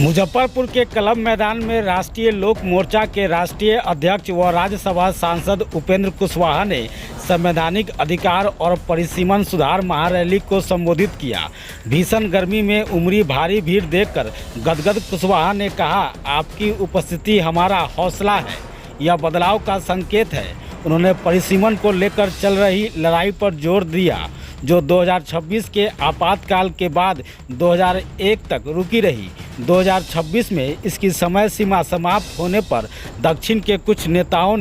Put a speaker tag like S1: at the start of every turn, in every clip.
S1: मुजफ्फरपुर के क्लब मैदान में राष्ट्रीय लोक मोर्चा के राष्ट्रीय अध्यक्ष व राज्यसभा सांसद उपेंद्र कुशवाहा ने संवैधानिक अधिकार और परिसीमन सुधार महारैली को संबोधित किया। भीषण गर्मी में उमड़ी भारी भीड़ देखकर गदगद कुशवाहा ने कहा, आपकी उपस्थिति हमारा हौसला है, यह बदलाव का संकेत है। उन्होंने परिसीमन को लेकर चल रही लड़ाई पर जोर दिया, जो 2026 के आपातकाल के बाद 2001 तक रुकी रही। 2026 में इसकी समय सीमा समाप्त होने पर दक्षिण के कुछ नेताओं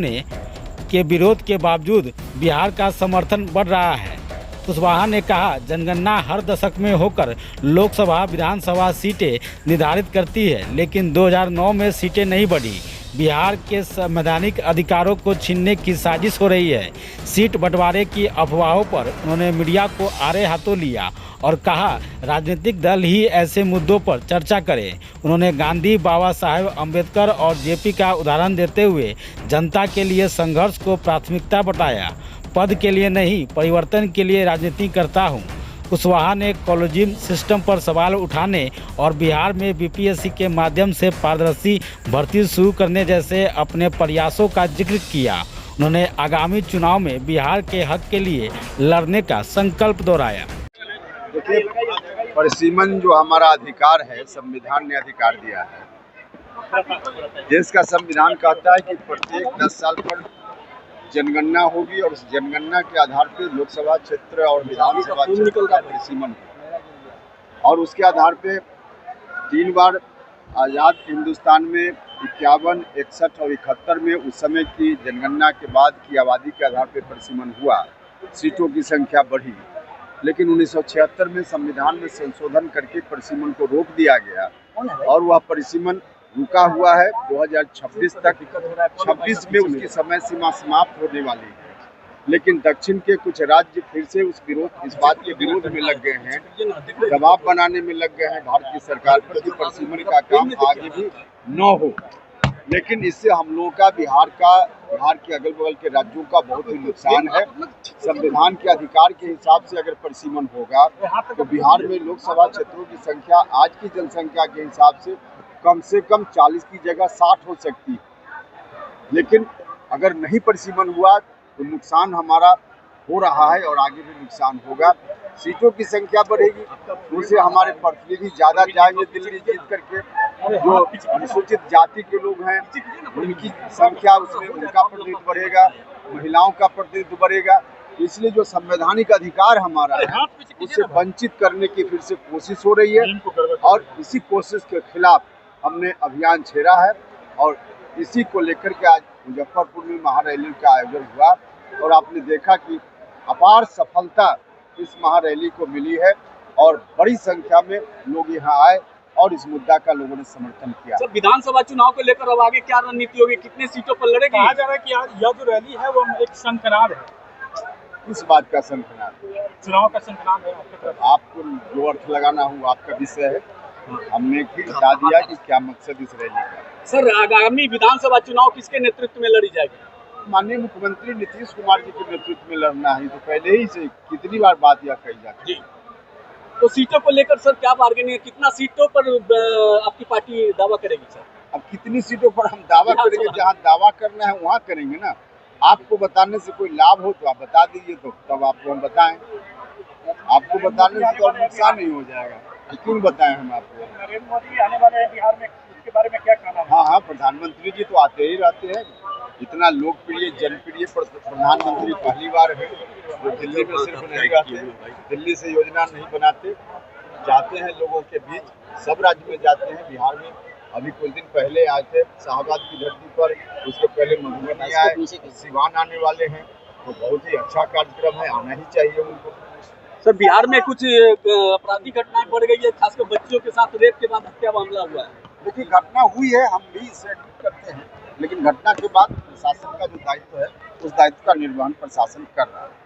S1: के विरोध के बावजूद बिहार का समर्थन बढ़ रहा है। कुशवाहा ने कहा, जनगणना हर दशक में होकर लोकसभा विधानसभा सीटें निर्धारित करती है, लेकिन 2009 में सीटें नहीं बढ़ी। बिहार के संवैधानिक अधिकारों को छीनने की साजिश हो रही है। सीट बंटवारे की अफवाहों पर उन्होंने मीडिया को आड़े हाथों लिया और कहा, राजनीतिक दल ही ऐसे मुद्दों पर चर्चा करें। उन्होंने गांधी, बाबा साहेब अम्बेडकर और जेपी का उदाहरण देते हुए जनता के लिए संघर्ष को प्राथमिकता बताया। पद के लिए नहीं, परिवर्तन के लिए राजनीति करता हूँ। कुशवाहा ने कॉलेजियम सिस्टम पर सवाल उठाने और बिहार में बीपीएससी के माध्यम से पारदर्शी भर्ती शुरू करने जैसे अपने प्रयासों का जिक्र किया। उन्होंने आगामी चुनाव में बिहार के हक के लिए लड़ने का संकल्प दोहराया।
S2: देखिए, परिसीमन जो हमारा अधिकार है, संविधान ने अधिकार दिया है। देश का संविधान कहता है कि प्रत्येक 10 साल पर जनगणना होगी और उस जनगणना के आधार पर लोकसभा क्षेत्र और विधानसभा क्षेत्र का परिसीमन होगा। और उसके आधार पे 3 बार आज़ाद हिंदुस्तान में 51, 61 और 71 में उस समय की जनगणना के बाद की आबादी के आधार पर परिसीमन हुआ, सीटों की संख्या बढ़ी। लेकिन 1976 में संविधान में संशोधन करके परिसीमन को रोक दिया गया और वह परिसीमन रुका हुआ है 2026 तक। 26 में उसकी समय सीमा समाप्त होने वाली है। लेकिन दक्षिण के कुछ राज्य फिर से इस बात के विरोध में लग गए हैं, दबाव बनाने में लग गए हैं भारत की सरकार पर कि परिसीमन का काम आगे भी न हो। लेकिन इससे हम लोगों का बिहार के अगल बगल के राज्यों का बहुत ही नुकसान है। संविधान के अधिकार के हिसाब से अगर परिसीमन होगा तो बिहार में लोकसभा क्षेत्रों की संख्या आज की जनसंख्या के हिसाब से कम 40 की जगह 60 हो सकती है। लेकिन अगर नहीं परिसीमन हुआ तो नुकसान हमारा हो रहा है और आगे भी नुकसान होगा। सीटों की संख्या बढ़ेगी, उससे हमारे प्रतिनिधि ज़्यादा जाएंगे दिल्ली जीत करके। जो अनुसूचित जाति के लोग हैं उनकी संख्या, उसमें उनका प्रतिनिधित्व बढ़ेगा, महिलाओं का प्रतिनिधित्व बढ़ेगा। इसलिए जो संवैधानिक अधिकार हमारा है उससे वंचित करने की फिर से कोशिश हो रही है और इसी कोशिश के खिलाफ हमने अभियान छेड़ा है। और इसी को लेकर के आज मुजफ्फरपुर में महारैली का आयोजन हुआ और आपने देखा कि अपार सफलता इस महारैली को मिली है और बड़ी संख्या में लोग यहाँ आए और इस मुद्दा का लोगों ने समर्थन किया।
S3: सर, विधानसभा चुनाव को लेकर अब आगे क्या रणनीति होगी, कितने सीटों पर लड़ेगी?
S4: कहा जा रहा है कि यह जो रैली है वो एक शंखनाद है।
S2: इस बात का शंखनाद,
S4: चुनाव का शंखनाद है आपकी तरफ।
S2: आपको जो अर्थ लगाना हो आपका विषय है, हमने बता दिया कि क्या मकसद इस रैली का।
S3: सर, आगामी विधानसभा चुनाव किसके नेतृत्व में लड़ी जाएगी?
S2: माननीय मुख्यमंत्री नीतीश कुमार जी के नेतृत्व में लड़ना है। तो पहले ही से कितनी बार बात यह कही जाती है।
S3: तो सीटों को लेकर सर क्या बार्गेनिंग है, कितना सीटों पर आपकी पार्टी दावा करेगी सर?
S2: अब कितनी सीटों पर हम दावा करेंगे, जहाँ दावा करना है वहाँ करेंगे ना। आपको बताने से कोई लाभ हो तो आप बता दीजिए, तो तब आपको हम बताएं। आपको बताने से तो नुकसान नहीं हो जाएगा, क्यों बताएं हम आपको।
S4: नरेंद्र मोदी आने वाले हैं बिहार में, इसके बारे में क्या कहना है?
S2: हाँ, प्रधानमंत्री जी तो आते ही रहते हैं। इतना लोकप्रिय जनप्रिय प्रधानमंत्री पहली बार है। वो दिल्ली में सिर्फ नहीं रहते, दिल्ली से योजना नहीं बनाते, जाते हैं लोगों के बीच, सब राज्य में जाते हैं। बिहार में अभी कुछ दिन पहले आए थे शाहबाद की धरती पर, उसके पहले मधुबनी आए, सिवान आने वाले हैं। तो बहुत ही अच्छा कार्यक्रम है, आना ही चाहिए उनको।
S3: सर, बिहार में कुछ आपराधिक घटनाएं बढ़ गई है, खासकर बच्चियों के साथ रेप के बाद हत्या मामला हुआ है।
S2: देखिए, घटना हुई है, हम भी इसे एडमिट करते हैं, लेकिन घटना के बाद प्रशासन का जो दायित्व है उस दायित्व का निर्वहन प्रशासन कर रहा है।